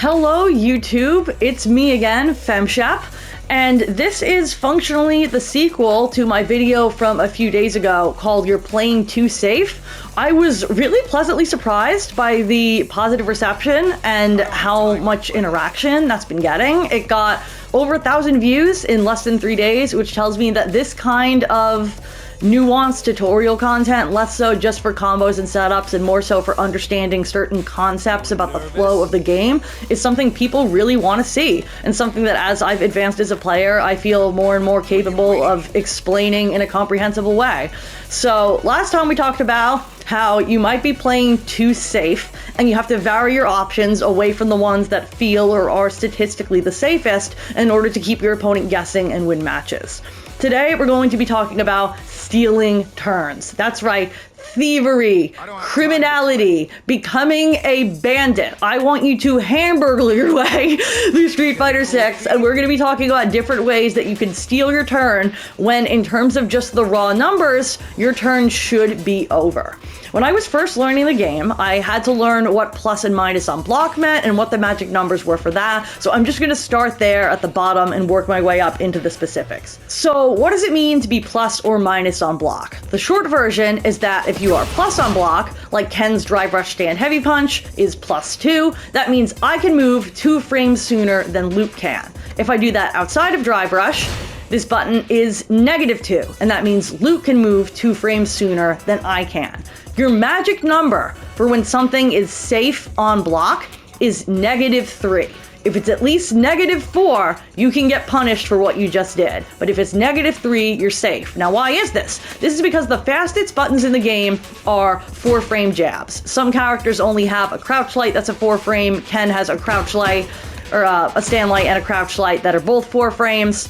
Hello YouTube, it's me again, FemShep, and this is functionally the sequel to my video from a few days ago called You're Playing Too Safe. I was really pleasantly surprised by the positive reception and how much interaction that's been getting. It got over 1,000 views in less than 3 days, which tells me that this kind of nuanced tutorial content, less so just for combos and setups and more so for understanding certain concepts about the flow of the game, is something people really want to see, and something that as I've advanced as a player, I feel more and more capable of explaining in a comprehensible way. So last time we talked about how you might be playing too safe and you have to vary your options away from the ones that feel or are statistically the safest in order to keep your opponent guessing and win matches. Today, we're going to be talking about stealing turns. That's right, thievery, criminality, becoming a bandit. I want you to hamburger your way through Street Fighter 6, and we're going to be talking about different ways that you can steal your turn when, in terms of just the raw numbers, your turn should be over. When I was first learning the game, I had to learn what plus and minus on block meant and what the magic numbers were for that, so I'm just going to start there at the bottom and work my way up into the specifics. So what does it mean to be plus or minus on block? The short version is that if you are plus on block, like Ken's Drive Rush Stand Heavy Punch is +2, that means I can move 2 frames sooner than Luke can. If I do that outside of Drive Rush, this button is -2, and that means Luke can move 2 frames sooner than I can. Your magic number for when something is safe on block is -3. If it's at least -4, you can get punished for what you just did. But if it's -3, you're safe. Now, why is this? This is because the fastest buttons in the game are 4-frame jabs. Some characters only have a crouch light that's a 4-frame. Ken has a crouch light, or a stand light and a crouch light that are both 4 frames.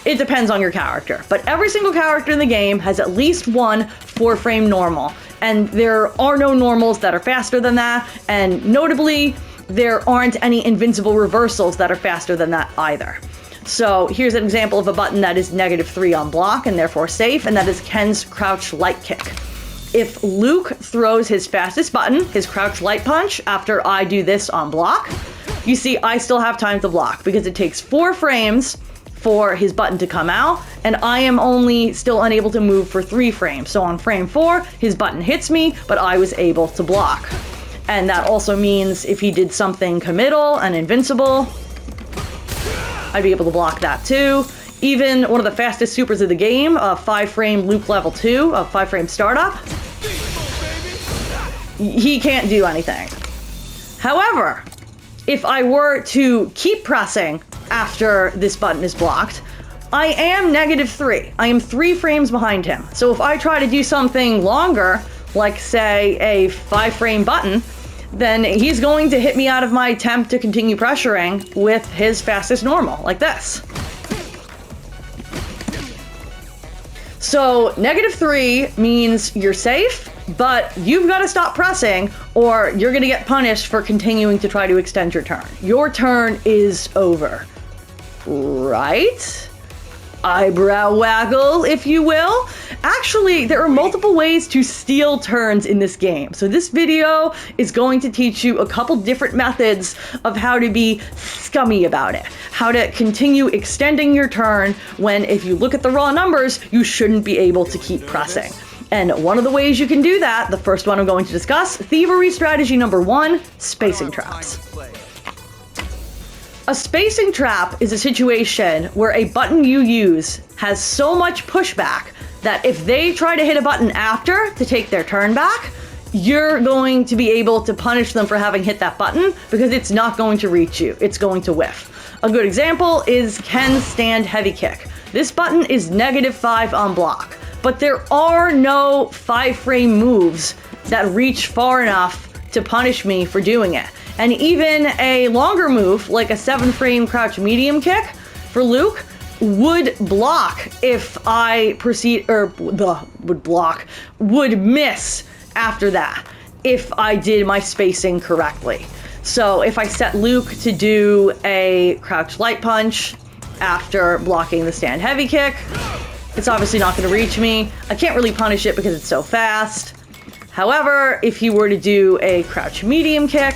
It depends on your character. But every single character in the game has at least one 4-frame normal. And there are no normals that are faster than that, and notably, there aren't any invincible reversals that are faster than that either. So here's an example of a button that is -3 on block and therefore safe, and that is Ken's Crouch Light Kick. If Luke throws his fastest button, his Crouch Light Punch, after I do this on block, you see I still have time to block because it takes 4 frames for his button to come out, and I am only still unable to move for 3 frames. So on frame 4, his button hits me, but I was able to block. And that also means if he did something committal and invincible, I'd be able to block that too. Even one of the fastest supers of the game, a 5-frame Luke level 2, a 5-frame startup, he can't do anything. However, if I were to keep pressing after this button is blocked, I am -3. I am 3 frames behind him. So if I try to do something longer, like say a 5-frame button, then he's going to hit me out of my attempt to continue pressuring with his fastest normal, like this. So -3 means you're safe, but you've got to stop pressing or you're going to get punished for continuing to try to extend your turn. Your turn is over. Right? Eyebrow waggle, if you will. Actually, there are multiple ways to steal turns in this game. So this video is going to teach you a couple different methods of how to be scummy about it. How to continue extending your turn when, if you look at the raw numbers, you shouldn't be able to keep pressing. And one of the ways you can do that, the first one I'm going to discuss, thievery strategy number 1, spacing traps. A spacing trap is a situation where a button you use has so much pushback that if they try to hit a button after to take their turn back, you're going to be able to punish them for having hit that button because it's not going to reach you. It's going to whiff. A good example is Ken's Stand Heavy Kick. This button is -5 on block, but there are no 5-frame moves that reach far enough to punish me for doing it. And even a longer move, like a 7-frame crouch medium kick for Luke, would block if I would miss after that, if I did my spacing correctly. So if I set Luke to do a Crouch Light Punch after blocking the Stand Heavy Kick, it's obviously not going to reach me. I can't really punish it because it's so fast. However, if he were to do a Crouch Medium Kick,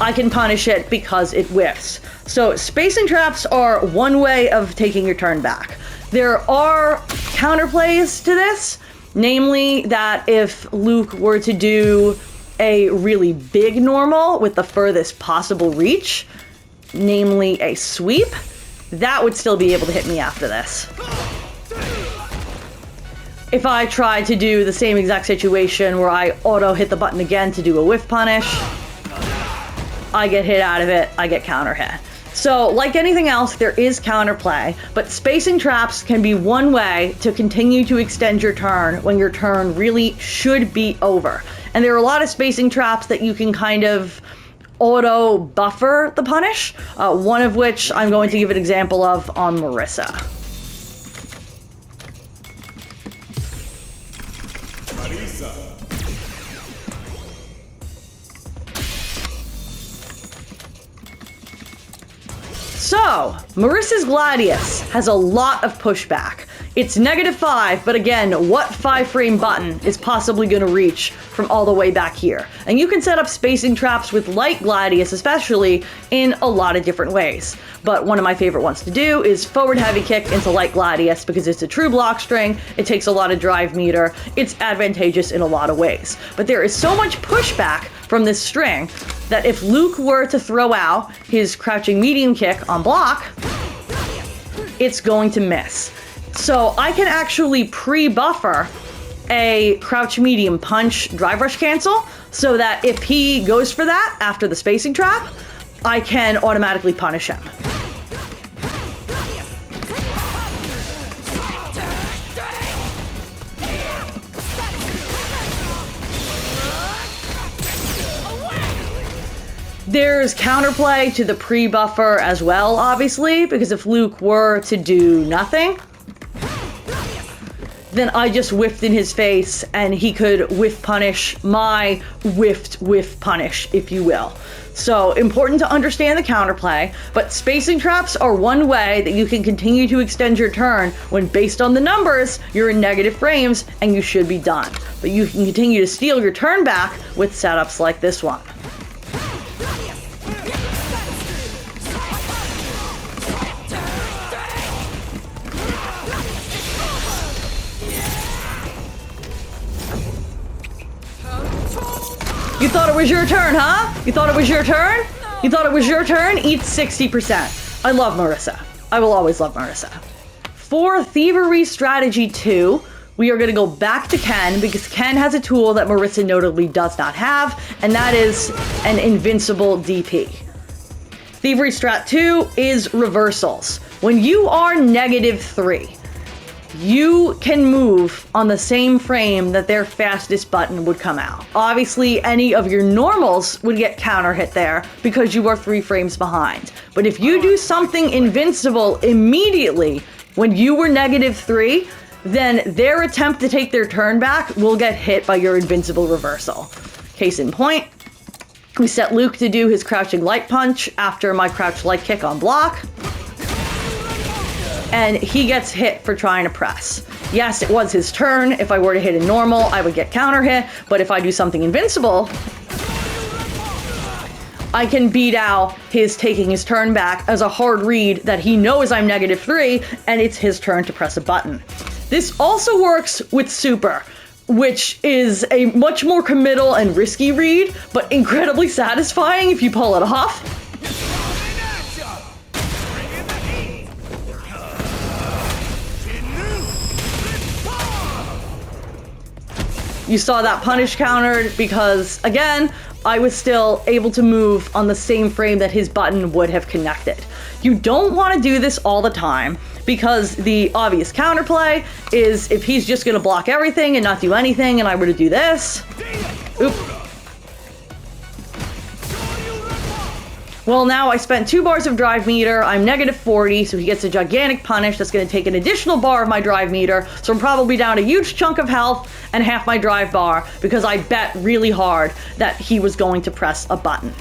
I can punish it because it whiffs. So spacing traps are one way of taking your turn back. There are counterplays to this, namely that if Luke were to do a really big normal with the furthest possible reach, namely a sweep, that would still be able to hit me after this. If I tried to do the same exact situation where I auto hit the button again to do a whiff punish, I get hit out of it, I get counter hit. So, like anything else, there is counterplay, but spacing traps can be one way to continue to extend your turn when your turn really should be over. And there are a lot of spacing traps that you can kind of auto buffer the punish, one of which I'm going to give an example of on Marissa. So, Marissa's Gladius has a lot of pushback. It's -5, but again, what 5-frame button is possibly going to reach from all the way back here? And you can set up spacing traps with light Gladius especially in a lot of different ways. But one of my favorite ones to do is forward heavy kick into light Gladius because it's a true block string, it takes a lot of drive meter, it's advantageous in a lot of ways. But there is so much pushback from this string that if Luke were to throw out his crouching medium kick on block, it's going to miss. So I can actually pre-buffer a crouch medium punch drive rush cancel so that if he goes for that after the spacing trap, I can automatically punish him. There's counterplay to the pre-buffer as well, obviously, because if Luke were to do nothing, then I just whiffed in his face and he could whiff punish my whiffed whiff punish, if you will. So important to understand the counterplay, but spacing traps are one way that you can continue to extend your turn when based on the numbers, you're in negative frames and you should be done. But you can continue to steal your turn back with setups like this one. You thought it was your turn, huh? You thought it was your turn? You thought it was your turn? Eat 60%. I love Marissa. I will always love Marissa. For Thievery Strategy 2, we are going to go back to Ken because Ken has a tool that Marissa notably does not have, and that is an invincible DP. Thievery Strat 2 is reversals. When you are -3, you can move on the same frame that their fastest button would come out. Obviously, any of your normals would get counter hit there because you are 3 frames behind. But if you do something invincible immediately when you were -3, then their attempt to take their turn back will get hit by your invincible reversal. Case in point, we set Luke to do his crouching light punch after my crouch light kick on block, and he gets hit for trying to press. Yes, it was his turn. If I were to hit a normal, I would get counter hit, but if I do something invincible, I can beat out his taking his turn back as a hard read that he knows I'm -3, and it's his turn to press a button. This also works with Super, which is a much more committal and risky read, but incredibly satisfying if you pull it off. You saw that punish countered because, again, I was still able to move on the same frame that his button would have connected. You don't want to do this all the time because the obvious counterplay is if he's just going to block everything and not do anything and I were to do this. Oop. Well, now I spent 2 bars of drive meter, I'm -40, so he gets a gigantic punish that's going to take an additional bar of my drive meter, so I'm probably down a huge chunk of health and half my drive bar because I bet really hard that he was going to press a button.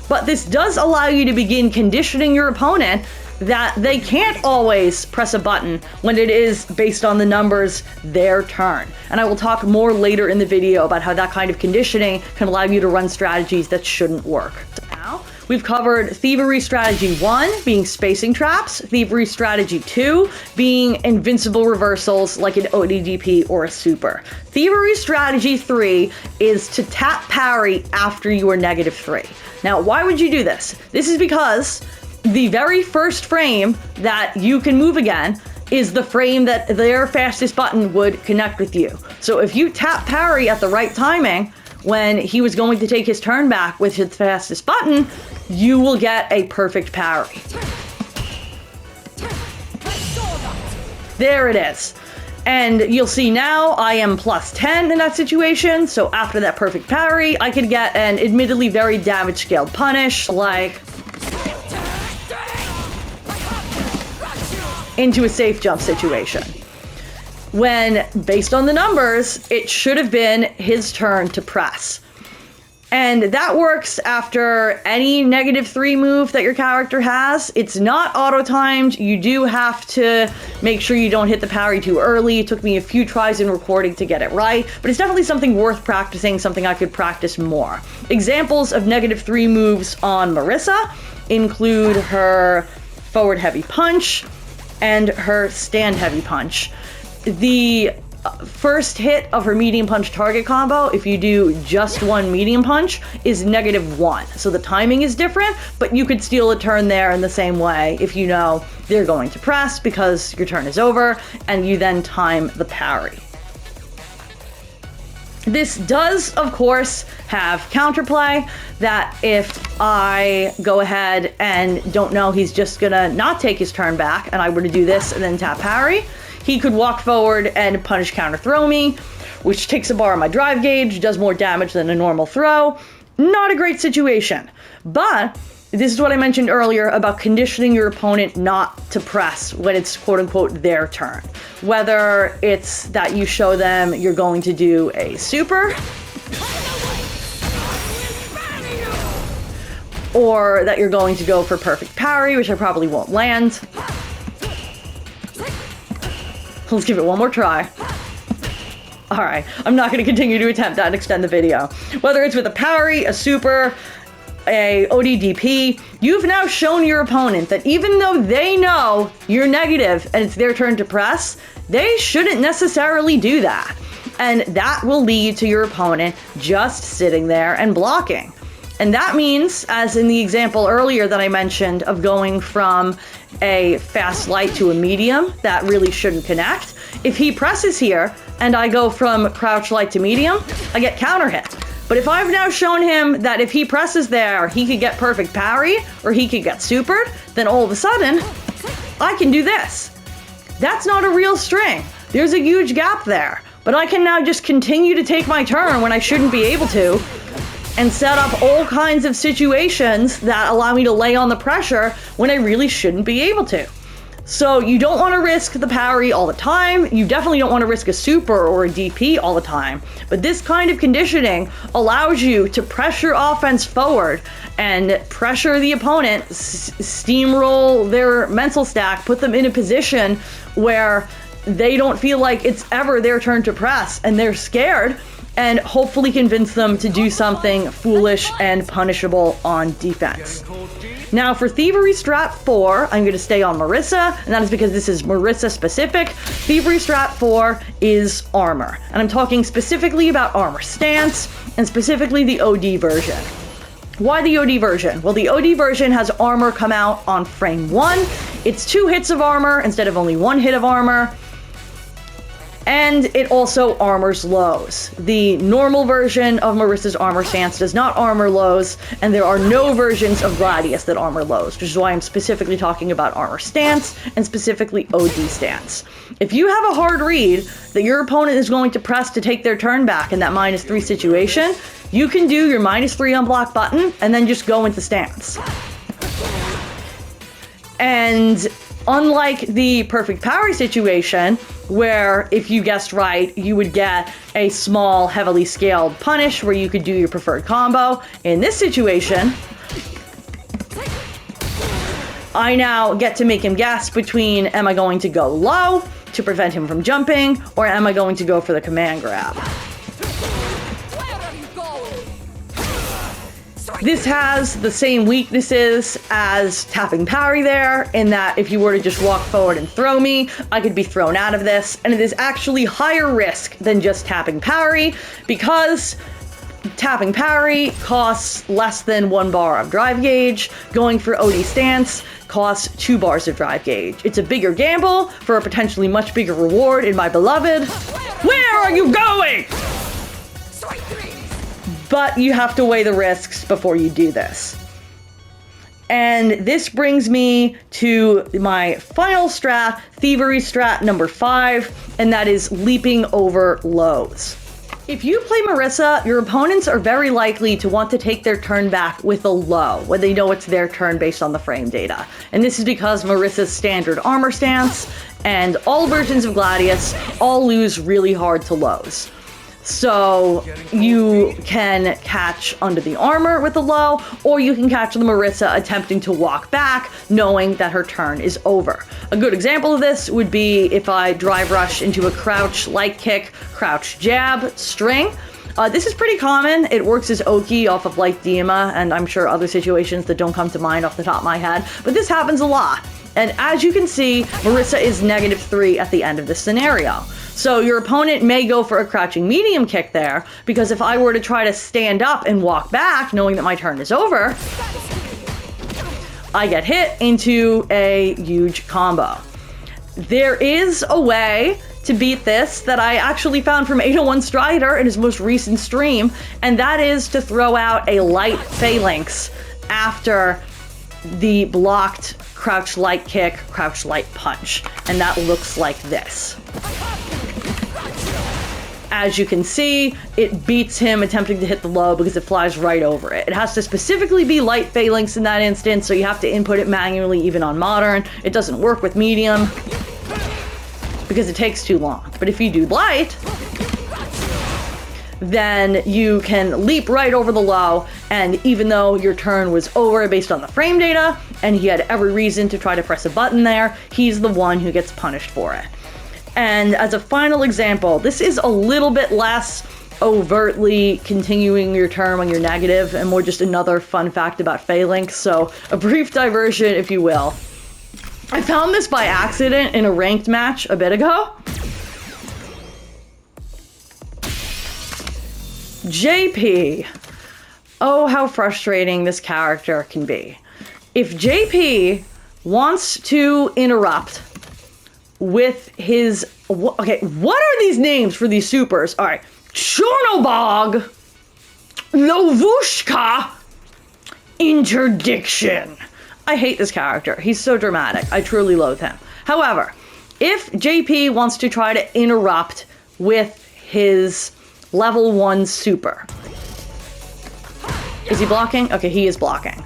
But this does allow you to begin conditioning your opponent that they can't always press a button when it is, based on the numbers, their turn. And I will talk more later in the video about how that kind of conditioning can allow you to run strategies that shouldn't work. Now, we've covered Thievery Strategy 1 being spacing traps, Thievery Strategy 2 being invincible reversals like an ODDP or a super. Thievery Strategy 3 is to tap parry after you are -3. Now, why would you do this? This is because the very first frame that you can move again is the frame that their fastest button would connect with you. So if you tap parry at the right timing, when he was going to take his turn back with his fastest button, you will get a perfect parry. There it is. And you'll see now I am +10 in that situation, so after that perfect parry, I could get an admittedly very damage scaled punish, like into a safe jump situation. When, based on the numbers, it should have been his turn to press. And that works after any -3 move that your character has. It's not auto-timed. You do have to make sure you don't hit the parry too early. It took me a few tries in recording to get it right, but it's definitely something worth practicing, something I could practice more. Examples of -3 moves on Marissa include her forward heavy punch and her stand heavy punch. The first hit of her medium punch target combo, if you do just one medium punch, is -1. So the timing is different, but you could steal a turn there in the same way if you know they're going to press because your turn is over and you then time the parry. This does, of course, have counterplay, that if I go ahead and don't know he's just gonna not take his turn back and I were to do this and then tap parry, he could walk forward and punish counter throw me, which takes a bar on my drive gauge, does more damage than a normal throw. Not a great situation. But this is what I mentioned earlier about conditioning your opponent not to press when it's quote unquote their turn. Whether it's that you show them you're going to do a super, or that you're going to go for perfect parry, which I probably won't land. Let's give it one more try. Alright, I'm not going to continue to attempt that and extend the video. Whether it's with a parry, a super, a ODDP, you've now shown your opponent that even though they know you're negative and it's their turn to press, they shouldn't necessarily do that. And that will lead to your opponent just sitting there and blocking. And that means, as in the example earlier that I mentioned of going from a fast light to a medium, that really shouldn't connect. If he presses here and I go from crouch light to medium, I get counter hit. But if I've now shown him that if he presses there, he could get perfect parry or he could get supered, then all of a sudden, I can do this. That's not a real string. There's a huge gap there. But I can now just continue to take my turn when I shouldn't be able to, and set up all kinds of situations that allow me to lay on the pressure when I really shouldn't be able to. So you don't want to risk the parry all the time. You definitely don't want to risk a super or a DP all the time. But this kind of conditioning allows you to pressure offense forward and pressure the opponent, steamroll their mental stack, put them in a position where they don't feel like it's ever their turn to press and they're scared, and hopefully convince them to do something foolish and punishable on defense. Now for Thievery Strat 4, I'm going to stay on Marissa, and that is because this is Marissa specific. Thievery Strat 4 is armor, and I'm talking specifically about armor stance, and specifically the OD version. Why the OD version? Well, the OD version has armor come out on frame 1. It's 2 hits of armor instead of only 1 hit of armor. And it also armors lows. The normal version of Marissa's armor stance does not armor lows, and there are no versions of Gladius that armor lows, which is why I'm specifically talking about armor stance and specifically OD stance. If you have a hard read that your opponent is going to press to take their turn back in that -3 situation, you can do your -3 unblock button and then just go into stance. And unlike the perfect parry situation, where if you guessed right, you would get a small, heavily scaled punish where you could do your preferred combo, in this situation, I now get to make him guess between, am I going to go low to prevent him from jumping, or am I going to go for the command grab? This has the same weaknesses as tapping parry there, in that if you were to just walk forward and throw me, I could be thrown out of this, and it is actually higher risk than just tapping parry, because tapping parry costs less than 1 bar of drive gauge. Going for OD stance costs 2 bars of drive gauge. It's a bigger gamble for a potentially much bigger reward in my beloved. Where are you going? But you have to weigh the risks before you do this. And this brings me to my final strat, thievery strat number 5, and that is leaping over lows. If you play Marisa, your opponents are very likely to want to take their turn back with a low when they know it's their turn based on the frame data. And this is because Marisa's standard armor stance and all versions of Gladius all lose really hard to lows. So you can catch under the armor with a low, or you can catch the Marisa attempting to walk back, knowing that her turn is over. A good example of this would be if I drive rush into a crouch light kick, crouch jab string. This is pretty common. It works as Oki off of Light Dima, and I'm sure other situations that don't come to mind off the top of my head, but this happens a lot. And as you can see, Marisa is -3 at the end of this scenario. So your opponent may go for a crouching medium kick there, because if I were to try to stand up and walk back, knowing that my turn is over, I get hit into a huge combo. There is a way to beat this that I actually found from 801 Strider in his most recent stream, and that is to throw out a light phalanx after the blocked crouch light kick, crouch light punch, and that looks like this. As you can see, it beats him attempting to hit the low because it flies right over it. It has to specifically be light phalanx in that instance, so you have to input it manually even on modern. It doesn't work with medium because it takes too long. But if you do light, then you can leap right over the low, and even though your turn was over based on the frame data, and he had every reason to try to press a button there, he's the one who gets punished for it. And as a final example, this is a little bit less overtly continuing your turn when you're negative, and more just another fun fact about phalanx, so a brief diversion, if you will. I found this by accident in a ranked match a bit ago. JP. Oh, how frustrating this character can be. If JP wants to interrupt with his... Okay, what are these names for these supers? All right. Chornobog, Lovushka, Interdiction. I hate this character. He's so dramatic. I truly loathe him. However, if JP wants to try to interrupt with his level 1 super. Is he blocking? Okay, he is blocking.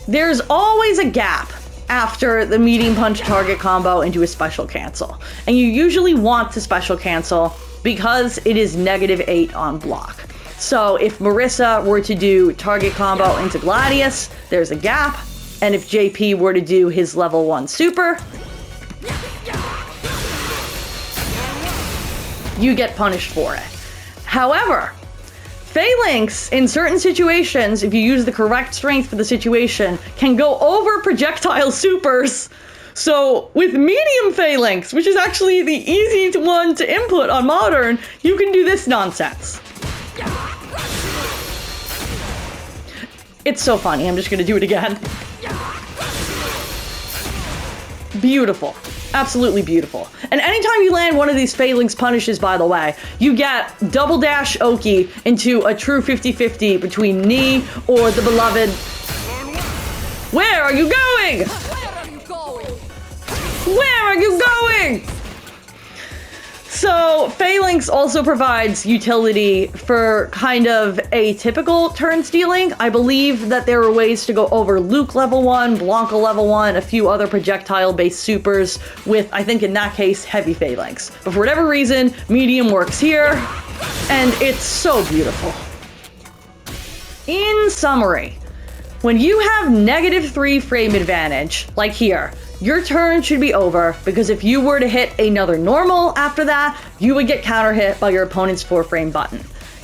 There's always a gap after the medium punch target combo into a special cancel. And you usually want to special cancel because it is -8 on block. So if Marisa were to do target combo into Gladius, there's a gap. And if JP were to do his level 1 super, you get punished for it. However, phalanx, in certain situations, if you use the correct strength for the situation, can go over projectile supers. So with medium phalanx, which is actually the easy one to input on modern, you can do this nonsense. It's so funny, I'm just gonna do it again. Beautiful. Absolutely beautiful. And anytime you land one of these phalanx punishes, by the way, you get double dash Oki into a true 50-50 between Knee or the beloved... Where are you going? Where are you going? Where are you going? So, Phalanx also provides utility for kind of atypical turn stealing. I believe that there are ways to go over Luke level 1, Blanca level 1, a few other projectile-based supers with, I think in that case, heavy Phalanx. But for whatever reason, medium works here, and it's so beautiful. In summary, when you have -3 frame advantage, like here, your turn should be over, because if you were to hit another normal after that, you would get counter hit by your opponent's 4-frame button.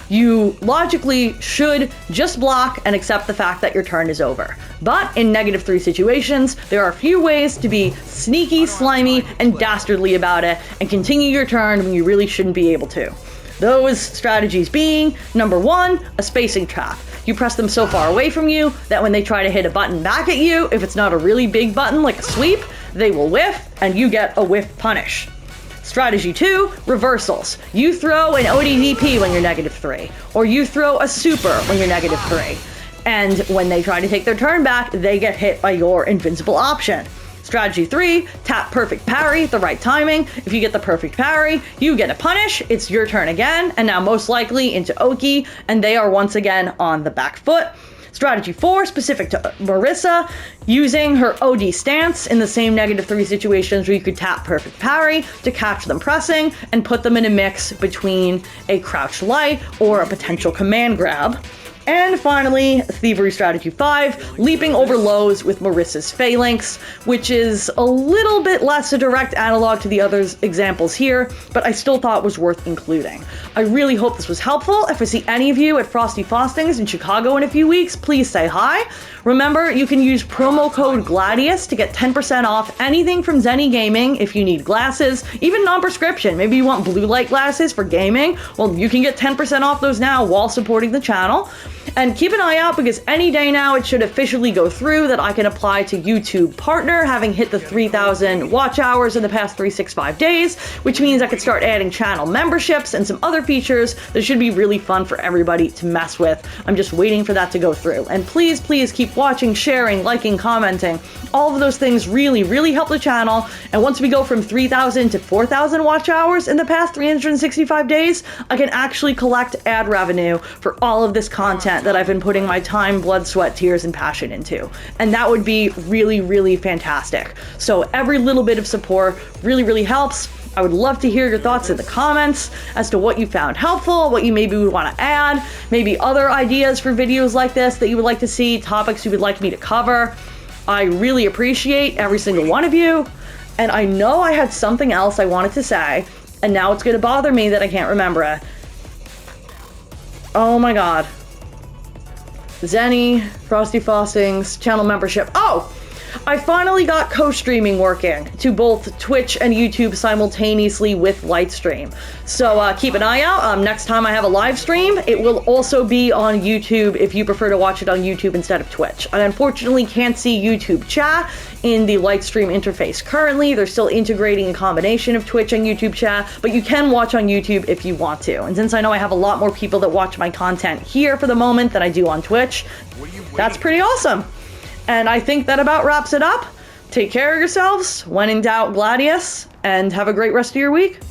you logically should just block and accept the fact that your turn is over. But in -3 situations, there are a few ways to be sneaky, slimy, and dastardly about it and continue your turn when you really shouldn't be able to. Those strategies being, number 1, a spacing trap. You press them so far away from you that when they try to hit a button back at you, if it's not a really big button like a sweep, they will whiff and you get a whiff punish. Strategy 2, reversals. You throw an ODVP when you're -3, or you throw a super when you're -3. And when they try to take their turn back, they get hit by your invincible option. Strategy 3, tap perfect parry at the right timing. If you get the perfect parry, you get a punish, it's your turn again, and now most likely into Oki, and they are once again on the back foot. Strategy 4, specific to Marissa, using her OD stance in the same -3 situations where you could tap perfect parry to catch them pressing and put them in a mix between a crouch light or a potential command grab. And finally, Thievery Strategy 5, leaping over lows with Marissa's Phalanx, which is a little bit less a direct analog to the other examples here, but I still thought was worth including. I really hope this was helpful. If I see any of you at Frosty Faustings in Chicago in a few weeks, please say hi. Remember, you can use promo code GLADIUS to get 10% off anything from Zenny Gaming if you need glasses, even non-prescription. Maybe you want blue light glasses for gaming. Well, you can get 10% off those now while supporting the channel. And keep an eye out because any day now it should officially go through that I can apply to YouTube Partner, having hit the 3,000 watch hours in the past 365 days, which means I could start adding channel memberships and some other features that should be really fun for everybody to mess with. I'm just waiting for that to go through. And please, please keep watching, sharing, liking, commenting. All of those things really, really help the channel. And once we go from 3,000 to 4,000 watch hours in the past 365 days, I can actually collect ad revenue for all of this content that I've been putting my time, blood, sweat, tears, and passion into. And that would be really, really fantastic. So every little bit of support really, really helps. I would love to hear your thoughts in the comments as to what you found helpful, what you maybe would want to add, maybe other ideas for videos like this that you would like to see, topics you would like me to cover. I really appreciate every single one of you. And I know I had something else I wanted to say, and now it's going to bother me that I can't remember it. Oh my god. Zenny, Frosty Faustings, channel membership. Oh! I finally got co-streaming working to both Twitch and YouTube simultaneously with Lightstream. So keep an eye out. Next time I have a live stream, it will also be on YouTube if you prefer to watch it on YouTube instead of Twitch. I unfortunately can't see YouTube chat in the Lightstream interface currently. They're still integrating a combination of Twitch and YouTube chat, but you can watch on YouTube if you want to. And since I know I have a lot more people that watch my content here for the moment than I do on Twitch, that's pretty awesome. And I think that about wraps it up. Take care of yourselves. When in doubt, Gladius. And have a great rest of your week.